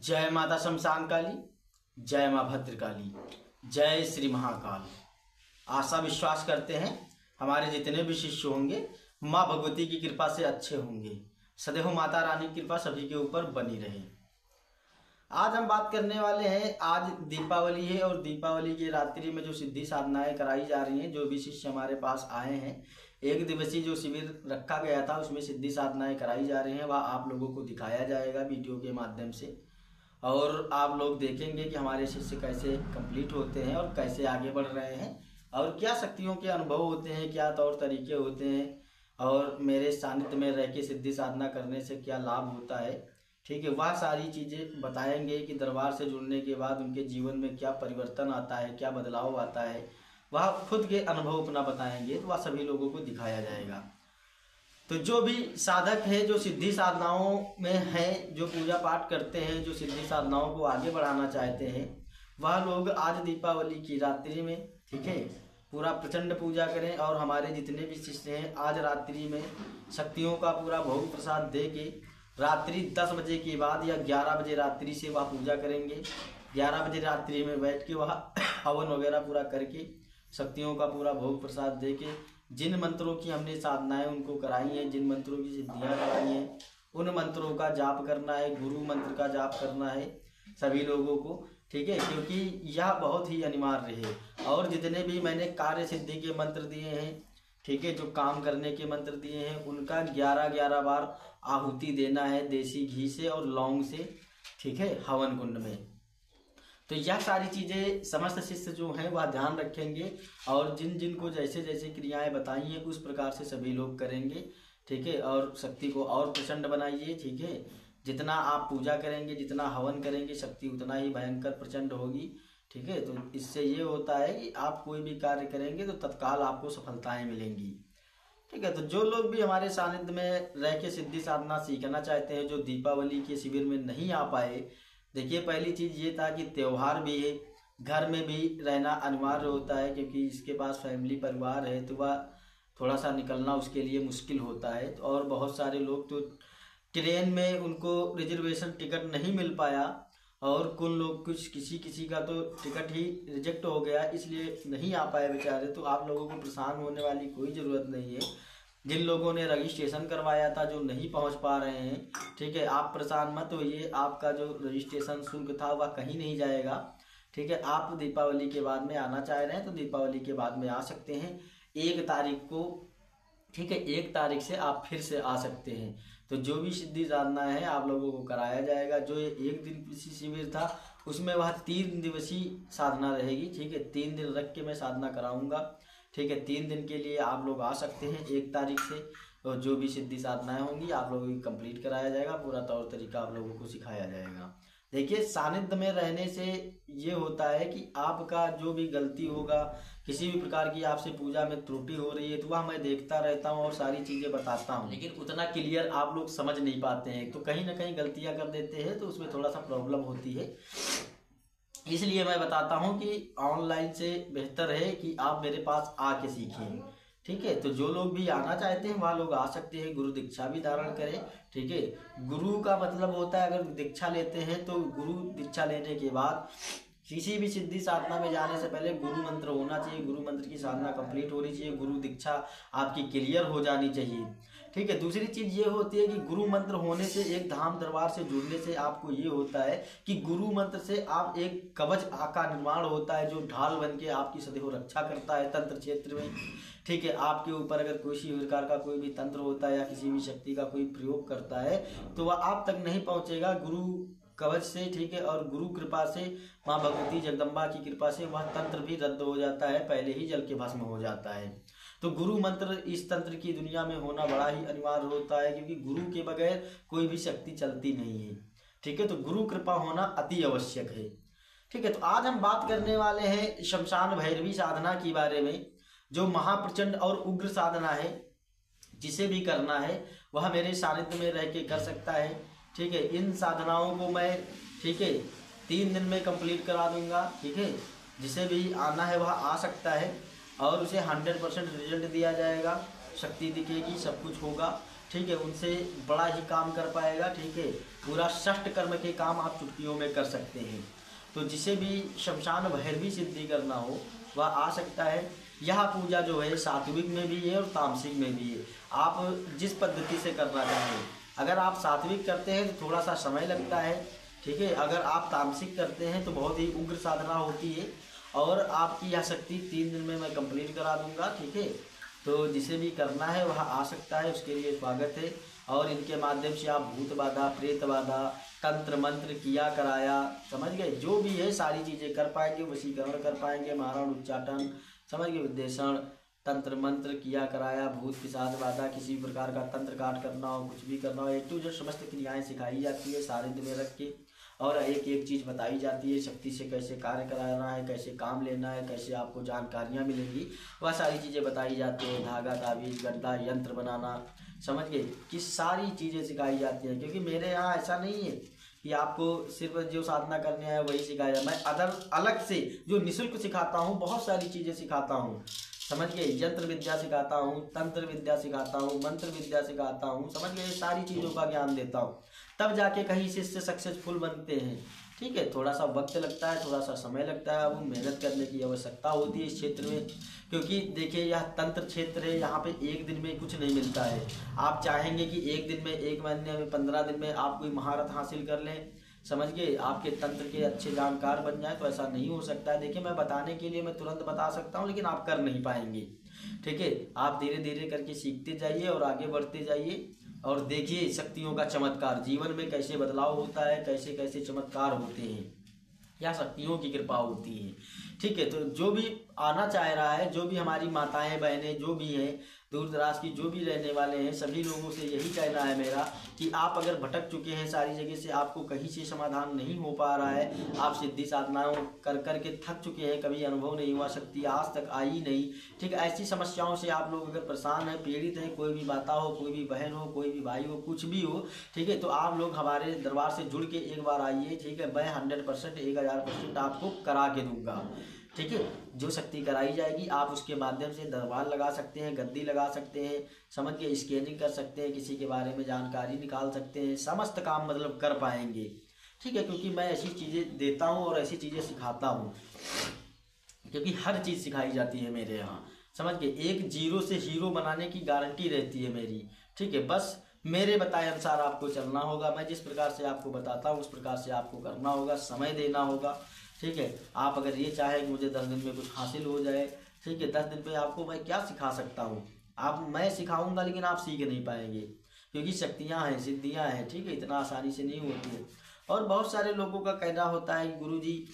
जय माता शमशान काली, जय माँ भद्रकाली, जय श्री महाकाल। आशा विश्वास करते हैं हमारे जितने भी शिष्य होंगे माँ भगवती की कृपा से अच्छे होंगे। सदैव माता रानी की कृपा सभी के ऊपर बनी रहे। आज हम बात करने वाले हैं, आज दीपावली है और दीपावली की रात्रि में जो सिद्धि साधनाएं कराई जा रही हैं, जो भी शिष्य हमारे पास आए हैं, एक दिवसीय जो शिविर रखा गया था उसमें सिद्धि साधनाएं कराई जा रही हैं, वह आप लोगों को दिखाया जाएगा वीडियो के माध्यम से। और आप लोग देखेंगे कि हमारे शिष्य कैसे कंप्लीट होते हैं और कैसे आगे बढ़ रहे हैं और क्या शक्तियों के अनुभव होते हैं, क्या तौर तरीके होते हैं और मेरे सानिध्य में रह के सिद्धि साधना करने से क्या लाभ होता है। ठीक है, वह सारी चीज़ें बताएंगे कि दरबार से जुड़ने के बाद उनके जीवन में क्या परिवर्तन आता है, क्या बदलाव आता है, वह खुद के अनुभव अपना बताएंगे, तो वह सभी लोगों को दिखाया जाएगा। तो जो भी साधक है, जो सिद्धि साधनाओं में है, जो पूजा पाठ करते हैं, जो सिद्धि साधनाओं को आगे बढ़ाना चाहते हैं, वह लोग आज दीपावली की रात्रि में, ठीक है, पूरा प्रचंड पूजा करें। और हमारे जितने भी शिष्य हैं आज रात्रि में शक्तियों का पूरा भोग प्रसाद दे के रात्रि 10 बजे के बाद या 11 बजे रात्रि से वह पूजा करेंगे। 11 बजे रात्रि में बैठ के वह हवन वगैरह पूरा करके शक्तियों का पूरा भोग प्रसाद दे के जिन मंत्रों की हमने साधनाएं उनको कराई हैं, जिन मंत्रों की सिद्धियां कराई हैं, उन मंत्रों का जाप करना है, गुरु मंत्र का जाप करना है सभी लोगों को। ठीक है, क्योंकि यह बहुत ही अनिवार्य है। और जितने भी मैंने कार्य सिद्धि के मंत्र दिए हैं, ठीक है, जो काम करने के मंत्र दिए हैं, उनका 11-11 बार आहुति देना है देसी घी से और लौंग से, ठीक है, हवन कुंड में। तो यह सारी चीज़ें समस्त शिष्य जो हैं वह ध्यान रखेंगे और जिन जिन को जैसे जैसे क्रियाएं बताई हैं उस प्रकार से सभी लोग करेंगे। ठीक है, और शक्ति को और प्रचंड बनाइए। ठीक है, जितना आप पूजा करेंगे, जितना हवन करेंगे, शक्ति उतना ही भयंकर प्रचंड होगी। ठीक है, तो इससे ये होता है कि आप कोई भी कार्य करेंगे तो तत्काल आपको सफलताएं मिलेंगी। ठीक है, तो जो लोग भी हमारे सानिध्य में रह के सिद्धि साधना सीखना चाहते हैं, जो दीपावली के शिविर में नहीं आ पाए, देखिए पहली चीज़ ये था कि त्यौहार भी है, घर में भी रहना अनिवार्य होता है, क्योंकि इसके पास फैमिली परिवार है तो वह थोड़ा सा निकलना उसके लिए मुश्किल होता है। और बहुत सारे लोग तो ट्रेन में उनको रिजर्वेशन टिकट नहीं मिल पाया और कुछ किसी का तो टिकट ही रिजेक्ट हो गया, इसलिए नहीं आ पाए बेचारे। तो आप लोगों को परेशान होने वाली कोई ज़रूरत नहीं है। जिन लोगों ने रजिस्ट्रेशन करवाया था, जो नहीं पहुंच पा रहे हैं, ठीक है, आप परेशान मत होइए, आपका जो रजिस्ट्रेशन शुल्क था वह कहीं नहीं जाएगा। ठीक है, आप दीपावली के बाद में आना चाह रहे हैं तो दीपावली के बाद में आ सकते हैं 1 तारीख को। ठीक है, 1 तारीख से आप फिर से आ सकते हैं। तो जो भी सिद्धि साधना है आप लोगों को कराया जाएगा। जो ये 1 दिन शिविर था उसमें वह 3 दिवसीय साधना रहेगी। ठीक है, 3 दिन रख के मैं साधना कराऊंगा। ठीक है, 3 दिन के लिए आप लोग आ सकते हैं 1 तारीख से। और जो भी सिद्धि साधनाएं होंगी आप लोगों की कंप्लीट कराया जाएगा, पूरा तौर तरीका आप लोगों को सिखाया जाएगा। देखिए, सानिध्य में रहने से ये होता है कि आपका जो भी गलती होगा, किसी भी प्रकार की आपसे पूजा में त्रुटि हो रही है तो वह मैं देखता रहता हूँ और सारी चीज़ें बताता हूँ, लेकिन उतना क्लियर आप लोग समझ नहीं पाते हैं, तो कहीं ना कहीं गलतियाँ कर देते हैं, तो उसमें थोड़ा सा प्रॉब्लम होती है। इसलिए मैं बताता हूँ कि ऑनलाइन से बेहतर है कि आप मेरे पास आके सीखें। ठीक है, तो जो लोग भी आना चाहते हैं वह लोग आ सकते हैं, गुरु दीक्षा भी धारण करें। ठीक है, गुरु का मतलब होता है, अगर दीक्षा लेते हैं तो गुरु दीक्षा लेने के बाद किसी भी सिद्धि साधना में जाने से पहले गुरु मंत्र होना चाहिए, गुरु मंत्र की साधना कंप्लीट होनी चाहिए, गुरु दीक्षा आपकी क्लियर हो जानी चाहिए। ठीक है, दूसरी चीज़ ये होती है कि गुरु मंत्र होने से, एक धाम दरबार से जुड़ने से आपको ये होता है कि गुरु मंत्र से आप एक कवच का निर्माण होता है, जो ढाल बन के आपकी सदैव रक्षा करता है तंत्र क्षेत्र में। ठीक है, आपके ऊपर अगर किसी प्रकार का कोई भी तंत्र होता है या किसी भी शक्ति का कोई प्रयोग करता है तो वह आप तक नहीं पहुंचेगा गुरु कवच से। ठीक है, और गुरु कृपा से, माँ भगवती जगदम्बा की कृपा से वह तंत्र भी रद्द हो जाता है, पहले ही जल के भस्म हो जाता है। तो गुरु मंत्र इस तंत्र की दुनिया में होना बड़ा ही अनिवार्य होता है, क्योंकि गुरु के बगैर कोई भी शक्ति चलती नहीं है। ठीक है, तो गुरु कृपा होना अति आवश्यक है। ठीक है, तो आज हम बात करने वाले हैं शमशान भैरवी साधना के बारे में, जो महाप्रचंड और उग्र साधना है। जिसे भी करना है वह मेरे सानिध्य में रह के कर सकता है। ठीक है, इन साधनाओं को मैं, ठीक है, 3 दिन में कंप्लीट करा दूंगा। ठीक है, जिसे भी आना है वह आ सकता है और उसे 100% रिजल्ट दिया जाएगा, शक्ति दिखेगी, सब कुछ होगा। ठीक है, उनसे बड़ा ही काम कर पाएगा। ठीक है, पूरा षष्ठ कर्म के काम आप चुटकियों में कर सकते हैं। तो जिसे भी शमशान भैरवी सिद्धि करना हो वह आ सकता है। यह पूजा जो है सात्विक में भी है और तामसिक में भी है, आप जिस पद्धति से करना चाहें। अगर आप सात्विक करते हैं तो थोड़ा सा समय लगता है। ठीक है, अगर आप तामसिक करते हैं तो बहुत ही उग्र साधना होती है और आपकी यह शक्ति 3 दिन में मैं कंप्लीट करा दूंगा। ठीक है, तो जिसे भी करना है वह आ सकता है, उसके लिए स्वागत है। और इनके माध्यम से आप भूत बाधा, प्रेत बाधा, तंत्र मंत्र किया कराया, समझ गए, जो भी है सारी चीज़ें कर पाएंगे। वशीकरण कर पाएंगे, मारण, उच्चाटन, समझ गए, विदेशण, तंत्र मंत्र किया कराया, भूत पिशाच बाधा, किसी भी प्रकार का तंत्र काट करना हो, कुछ भी करना हो, A to Z समस्त क्रियाएँ सिखाई जाती है सारे दिन में रख के। और एक एक चीज़ बताई जाती है, शक्ति से कैसे कार्य कराना है, कैसे काम लेना है, कैसे आपको जानकारियाँ मिलेंगी, वह सारी चीज़ें बताई जाती है। धागा, ताबीज, गड्ढा, यंत्र बनाना, समझ गए, कि सारी चीज़ें सिखाई जाती हैं। क्योंकि मेरे यहाँ ऐसा नहीं है कि आपको सिर्फ जो साधना करने आए वही सिखाया, मैं अलग से जो निःशुल्क सिखाता हूँ, बहुत सारी चीज़ें सिखाता हूँ। समझ गए, यंत्र विद्या सिखाता हूँ, तंत्र विद्या सिखाता हूँ, मंत्र विद्या सिखाता हूँ, समझ गए, सारी चीज़ों का ज्ञान देता हूँ, तब जाके कहीं शिष्य सक्सेसफुल बनते हैं। ठीक है, थोड़ा सा वक्त लगता है, थोड़ा सा समय लगता है, वो मेहनत करने की आवश्यकता होती है इस क्षेत्र में। क्योंकि देखिए यह तंत्र क्षेत्र है, यहाँ पे एक दिन में कुछ नहीं मिलता है। आप चाहेंगे कि एक दिन में, 1 महीने में, 15 दिन में आप कोई महारत हासिल कर लें, समझ गए, आपके तंत्र के अच्छे जानकार बन जाए, तो ऐसा नहीं हो सकता है। देखिए मैं बताने के लिए मैं तुरंत बता सकता हूँ, लेकिन आप कर नहीं पाएंगे। ठीक है, आप धीरे धीरे करके सीखते जाइए और आगे बढ़ते जाइए और देखिए शक्तियों का चमत्कार, जीवन में कैसे बदलाव होता है, कैसे कैसे चमत्कार होते हैं, या शक्तियों की कृपा होती है। ठीक है, तो जो भी आना चाह रहा है, जो भी हमारी माताएं बहनें जो भी हैं, दूर दराज की जो भी रहने वाले हैं, सभी लोगों से यही कहना है मेरा कि आप अगर भटक चुके हैं सारी जगह से, आपको कहीं से समाधान नहीं हो पा रहा है, आप सिद्धि साधनाओं कर कर के थक चुके हैं, कभी अनुभव नहीं हुआ, शक्ति आज तक आई नहीं। ठीक है, ऐसी समस्याओं से आप लोग अगर परेशान हैं, पीड़ित हैं, कोई भी माता हो, कोई भी बहन हो, कोई भी भाई हो, कुछ भी हो, ठीक है, तो आप लोग हमारे दरबार से जुड़ के एक बार आइए। ठीक है, मैं 100% 1000% आपको करा के दूंगा। ठीक है, जो शक्ति कराई जाएगी आप उसके माध्यम से दरबार लगा सकते हैं, गद्दी लगा सकते हैं, समझ के स्कैनिंग कर सकते हैं, किसी के बारे में जानकारी निकाल सकते हैं, समस्त काम मतलब कर पाएंगे। ठीक है, क्योंकि मैं ऐसी चीज़ें देता हूँ और ऐसी चीज़ें सिखाता हूँ, क्योंकि हर चीज़ सिखाई जाती है मेरे यहाँ, समझ के, एक जीरो से हीरो बनाने की गारंटी रहती है मेरी। ठीक है, बस मेरे बताए अनुसार आपको चलना होगा, मैं जिस प्रकार से आपको बताता हूँ उस प्रकार से आपको करना होगा, समय देना होगा। ठीक है, आप अगर ये चाहें कि मुझे 10 दिन में कुछ हासिल हो जाए, ठीक है, 10 दिन पे आपको मैं क्या सिखा सकता हूँ, आप मैं सिखाऊंगा लेकिन आप सीख नहीं पाएंगे, क्योंकि शक्तियाँ हैं, सिद्धियाँ हैं। ठीक है, इतना आसानी से नहीं होती है। और बहुत सारे लोगों का कहना होता है कि गुरुजी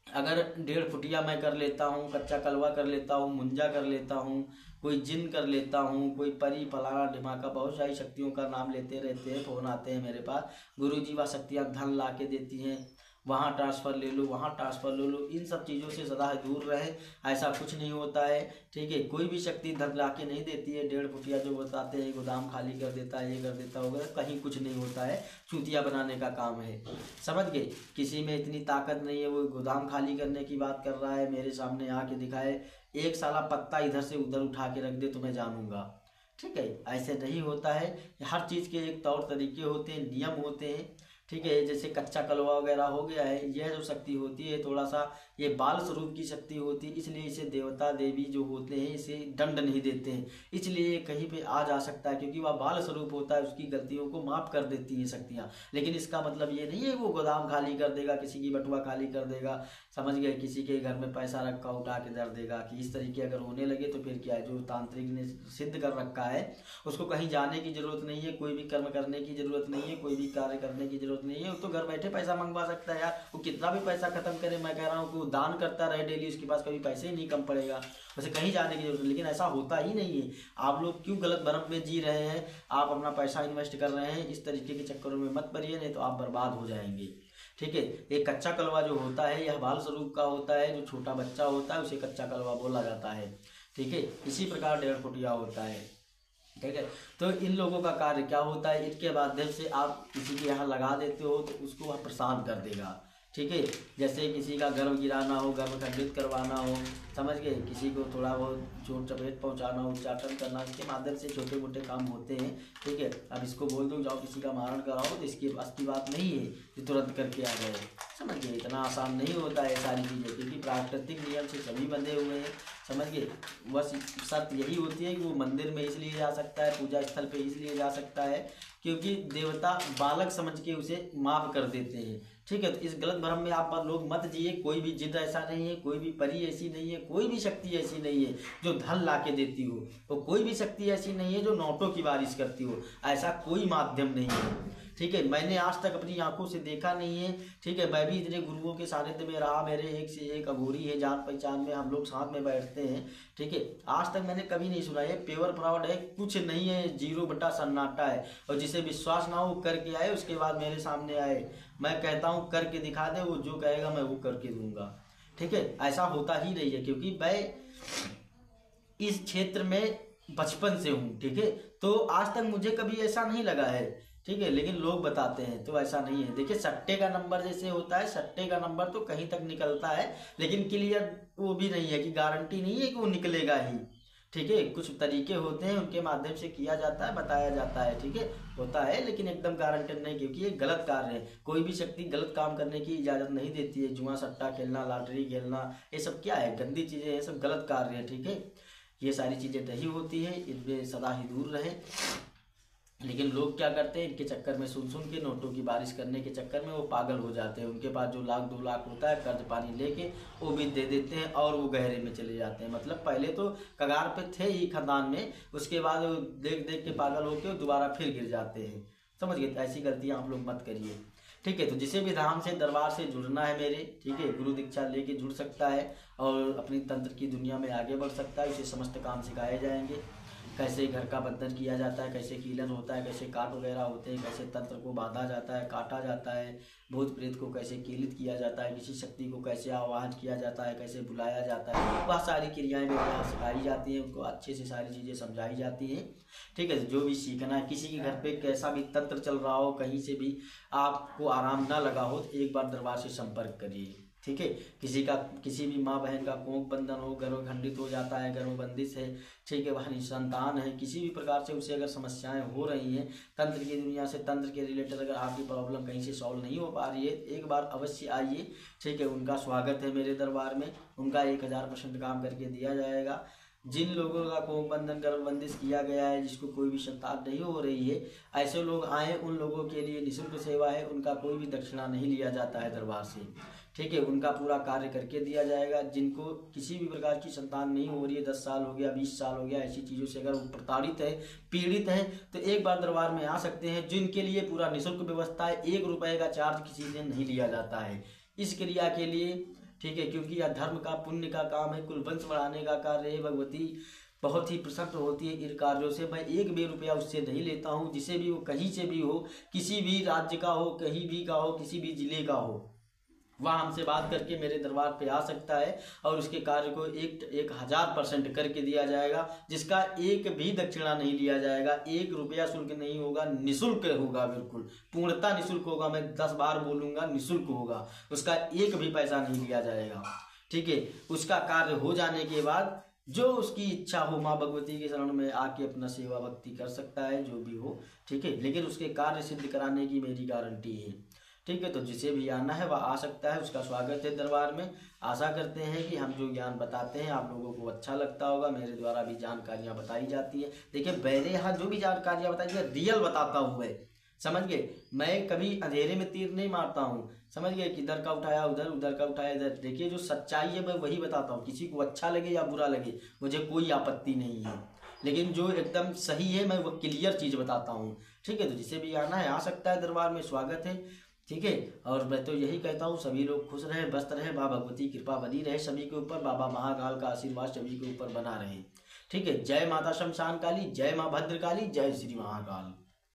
अगर 1.5 फुटिया मैं कर लेता हूँ, कच्चा कलवा कर लेता हूँ, मुंजा कर लेता हूँ, कोई जिन कर लेता हूँ, कोई परी फलाना ढिमाका, बहुत सारी शक्तियों का नाम लेते रहते हैं, फोन आते हैं मेरे पास, गुरुजी वह शक्तियाँ धन ला के देती हैं, वहाँ ट्रांसफ़र ले लो, वहाँ ट्रांसफ़र ले लो। इन सब चीज़ों से सदा दूर रहे, ऐसा कुछ नहीं होता है। ठीक है, कोई भी शक्ति धन ला के नहीं देती है। 1.5 फुटिया जो बताते हैं गोदाम खाली कर देता है, ये कर देता होगा, कहीं कुछ नहीं होता है, चूतिया बनाने का काम है, समझ गए। किसी में इतनी ताकत नहीं है वो गोदाम खाली करने की बात कर रहा है, मेरे सामने आके दिखाए, एक साला पत्ता इधर से उधर उठा के रख दे तो मैं जानूंगा। ठीक है, ऐसे नहीं होता है, हर चीज़ के एक तौर तरीके होते हैं, नियम होते हैं। ठीक है, जैसे कच्चा कलवा वगैरह हो गया है, यह जो शक्ति होती है थोड़ा सा ये बाल स्वरूप की शक्ति होती है, इसलिए इसे देवता देवी जो होते हैं इसे दंड नहीं देते हैं, इसलिए कहीं पे आ जा सकता है, क्योंकि वह बाल स्वरूप होता है, उसकी गलतियों को माफ कर देती हैं शक्तियाँ। लेकिन इसका मतलब ये नहीं है वो गोदाम खाली कर देगा, किसी की बटुआ खाली कर देगा, समझ गए, किसी के घर में पैसा रखा उठा के दर देगा, कि इस तरीके अगर होने लगे तो फिर क्या है, जो तांत्रिक ने सिद्ध कर रखा है उसको कहीं जाने की जरूरत नहीं है, कोई भी कर्म करने की जरूरत नहीं है, कोई भी कार्य करने की जरूरत नहीं है, वो तो घर बैठे पैसा मंगवा सकता है यार। वो कितना भी पैसा खत्म करे, मैं कह रहा हूँ कि वो दान करता रहे डेली, उसके पास कभी पैसे ही नहीं कम पड़ेगा, वैसे कहीं जाने की जरूरत नहीं। लेकिन ऐसा होता ही नहीं है। आप लोग क्यों गलत भ्रम में जी रहे हैं, आप अपना पैसा इन्वेस्ट कर रहे हैं, इस तरीके के चक्करों में मत पड़िए, नहीं तो आप बर्बाद हो जाएंगे। ठीक है, एक कच्चा कलवा जो होता है यह बाल स्वरूप का होता है, जो छोटा बच्चा होता है उसे कच्चा कलवा बोला जाता है। ठीक है, इसी प्रकार 1.5 फुटिया होता है। ठीक है, तो इन लोगों का कार्य क्या होता है, इनके माध्यम से आप किसी के यहाँ लगा देते हो तो उसको वह परेशान कर देगा। ठीक ठीक है। जैसे किसी का गर्भ गिराना हो, गर्भ खंडित करवाना हो, समझ गए, किसी को थोड़ा बहुत चोट चपेट पहुंचाना हो, उच्चाटन करना, इसके माध्यम से छोटे मोटे काम होते हैं, ठीक है। अब इसको बोल दो जाओ किसी का मारण कराओ तो इसकी बस की बात नहीं है कि तुरंत करके आ गए, समझ गए। इतना आसान नहीं होता है सारी चीज़ें, क्योंकि प्राकृतिक नियम से सभी बंधे हुए हैं, समझ गए। बस शर्त यही होती है कि वो मंदिर में इसलिए जा सकता है, पूजा स्थल पे इसलिए जा सकता है क्योंकि देवता बालक समझ के उसे माफ कर देते हैं, ठीक है। तो इस गलत भ्रम में आप लोग मत जिए। कोई भी जिद ऐसा नहीं है, कोई भी परी ऐसी नहीं है, कोई भी शक्ति ऐसी नहीं है जो धन ला के देती हो, तो कोई भी शक्ति ऐसी नहीं है जो नोटों की बारिश करती हो, ऐसा कोई माध्यम नहीं है, ठीक है। मैंने आज तक अपनी आंखों से देखा नहीं है, ठीक है। मैं भी इतने गुरुओं के सानिध्य में रहा, मेरे एक से एक अघोरी है, जान पहचान में हम लोग साथ में बैठते हैं, ठीक है। आज तक मैंने कभी नहीं सुना, ये प्योर फ्रॉड है, कुछ नहीं है, 0 सन्नाटा है। और जिसे विश्वास ना हो करके आए, उसके बाद मेरे सामने आए, मैं कहता हूँ करके दिखा दे, वो जो कहेगा मैं वो करके दूंगा, ठीक है। ऐसा होता ही नहीं है, क्योंकि मैं इस क्षेत्र में बचपन से हूँ, ठीक है। तो आज तक मुझे कभी ऐसा नहीं लगा है, ठीक है। लेकिन लोग बताते हैं तो ऐसा नहीं है। देखिए सट्टे का नंबर जैसे होता है, सट्टे का नंबर तो कहीं तक निकलता है, लेकिन क्लियर वो भी नहीं है कि गारंटी नहीं है कि वो निकलेगा ही, ठीक है। कुछ तरीके होते हैं, उनके माध्यम से किया जाता है, बताया जाता है, ठीक है, होता है, लेकिन एकदम गारंटेड नहीं, क्योंकि ये गलत कार्य है। कोई भी शक्ति गलत काम करने की इजाजत नहीं देती है। जुआ सट्टा खेलना, लॉटरी खेलना, ये सब क्या है, गंदी चीजें, ये सब गलत कार्य है, ठीक है। ये सारी चीजें नहीं होती है, इनमें सदा ही दूर रहे। लेकिन लोग क्या करते हैं, इनके चक्कर में सुन सुन के, नोटों की बारिश करने के चक्कर में वो पागल हो जाते हैं। उनके पास जो 1,00,000 2 लाख होता है, कर्ज पानी लेके वो भी दे देते हैं और वो गहरे में चले जाते हैं। मतलब पहले तो कगार पे थे ही खानदान में, उसके बाद देख देख के पागल होके दोबारा फिर गिर जाते हैं, समझ गए। ऐसी गलतियां आप लोग मत करिए, ठीक है। तो जिसे भी धाम से दरबार से जुड़ना है मेरे, ठीक है, गुरु दीक्षा लेके जुड़ सकता है और अपनी तंत्र की दुनिया में आगे बढ़ सकता है। इसे समस्त काम सिखाए जाएंगे, कैसे घर का बंधन किया जाता है, कैसे कीलन होता है, कैसे काट वगैरह होते हैं, कैसे तंत्र को बांधा जाता है, काटा जाता है, भूत प्रेत को कैसे कीलित किया जाता है, किसी शक्ति को कैसे आवाहन किया जाता है, कैसे बुलाया जाता है, वह सारी क्रियाएं मेरे यहाँ सिखाई जाती हैं, उनको अच्छे से सारी चीज़ें समझाई जाती हैं, ठीक है। जो भी सीखना है, किसी के घर पे कैसा भी तंत्र चल रहा हो, कहीं से भी आपको आराम ना लगा हो, तो एक बार दरबार से संपर्क करिए, ठीक है। किसी भी माँ बहन का कोख बंधन हो, गर्भ खंडित हो जाता है, गर्भ बंदिश है, ठीक है, वह निसंतान है, किसी भी प्रकार से उसे अगर समस्याएं हो रही हैं, तंत्र की दुनिया से, तंत्र के रिलेटेड अगर आपकी प्रॉब्लम कहीं से सॉल्व नहीं हो पा रही है, एक बार अवश्य आइए, ठीक है। उनका स्वागत है मेरे दरबार में, उनका 1000% काम करके दिया जाएगा। जिन लोगों का कोख बंधन गर्भ बंदिश किया गया है, जिसको कोई भी संतान नहीं हो रही है, ऐसे लोग आए, उन लोगों के लिए निःशुल्क सेवा है, उनका कोई भी दक्षिणा नहीं लिया जाता है दरबार से, ठीक है। उनका पूरा कार्य करके दिया जाएगा। जिनको किसी भी प्रकार की संतान नहीं हो रही है, 10 साल हो गया, 20 साल हो गया, ऐसी चीज़ों से अगर वो प्रताड़ित है, पीड़ित है, तो एक बार दरबार में आ सकते हैं, जिनके लिए पूरा निःशुल्क व्यवस्था है, 1 रुपये का चार्ज किसी से नहीं लिया जाता है इस क्रिया के लिए, ठीक है। क्योंकि यह धर्म का, पुण्य का काम है, कुल वंश बढ़ाने का कार्य है। भगवती बहुत ही प्रसन्न होती है इन कार्यों से। मैं 1 भी रुपया उससे नहीं लेता हूँ। जिसे भी वो, कहीं से भी हो, किसी भी राज्य का हो, कहीं भी का हो, किसी भी जिले का हो, वह हमसे बात करके मेरे दरबार पे आ सकता है और उसके कार्य को 1000% करके दिया जाएगा, जिसका 1 भी दक्षिणा नहीं लिया जाएगा, 1 रुपया शुल्क नहीं होगा, निःशुल्क होगा, बिल्कुल पूर्णतः निःशुल्क होगा। मैं 10 बार बोलूंगा, निःशुल्क होगा, उसका 1 भी पैसा नहीं लिया जाएगा, ठीक है। उसका कार्य हो जाने के बाद जो उसकी इच्छा हो, माँ भगवती के शरण में आके अपना सेवा भक्ति कर सकता है, जो भी हो, ठीक है। लेकिन उसके कार्य सिद्ध कराने की मेरी गारंटी है, ठीक है। तो जिसे भी आना है वह आ सकता है, उसका स्वागत है दरबार में। आशा करते हैं कि हम जो ज्ञान बताते हैं आप लोगों को अच्छा लगता होगा। मेरे द्वारा भी जानकारियां बताई जाती है। देखिए मेरे यहाँ जो भी जानकारियां बताई जाती है, रियल बताता हूँ मैं, समझ गए। मैं कभी अंधेरे में तीर नहीं मारता हूँ, समझ गए, कि इधर का उठाया उधर, उधर का उठाया इधर। देखिए जो सच्चाई है मैं वही बताता हूँ, किसी को अच्छा लगे या बुरा लगे मुझे कोई आपत्ति नहीं है, लेकिन जो एकदम सही है मैं वो क्लियर चीज बताता हूँ, ठीक है। तो जिसे भी आना है आ सकता है, दरबार में स्वागत है, ठीक है। और मैं तो यही कहता हूँ सभी लोग खुश रहें, मस्त रहें, माँ भगवती कृपा बनी रहे सभी के ऊपर, बाबा महाकाल का आशीर्वाद सभी के ऊपर बना रहे, ठीक है। जय माता शमशान काली, जय माँ भद्रकाली, जय श्री महाकाल।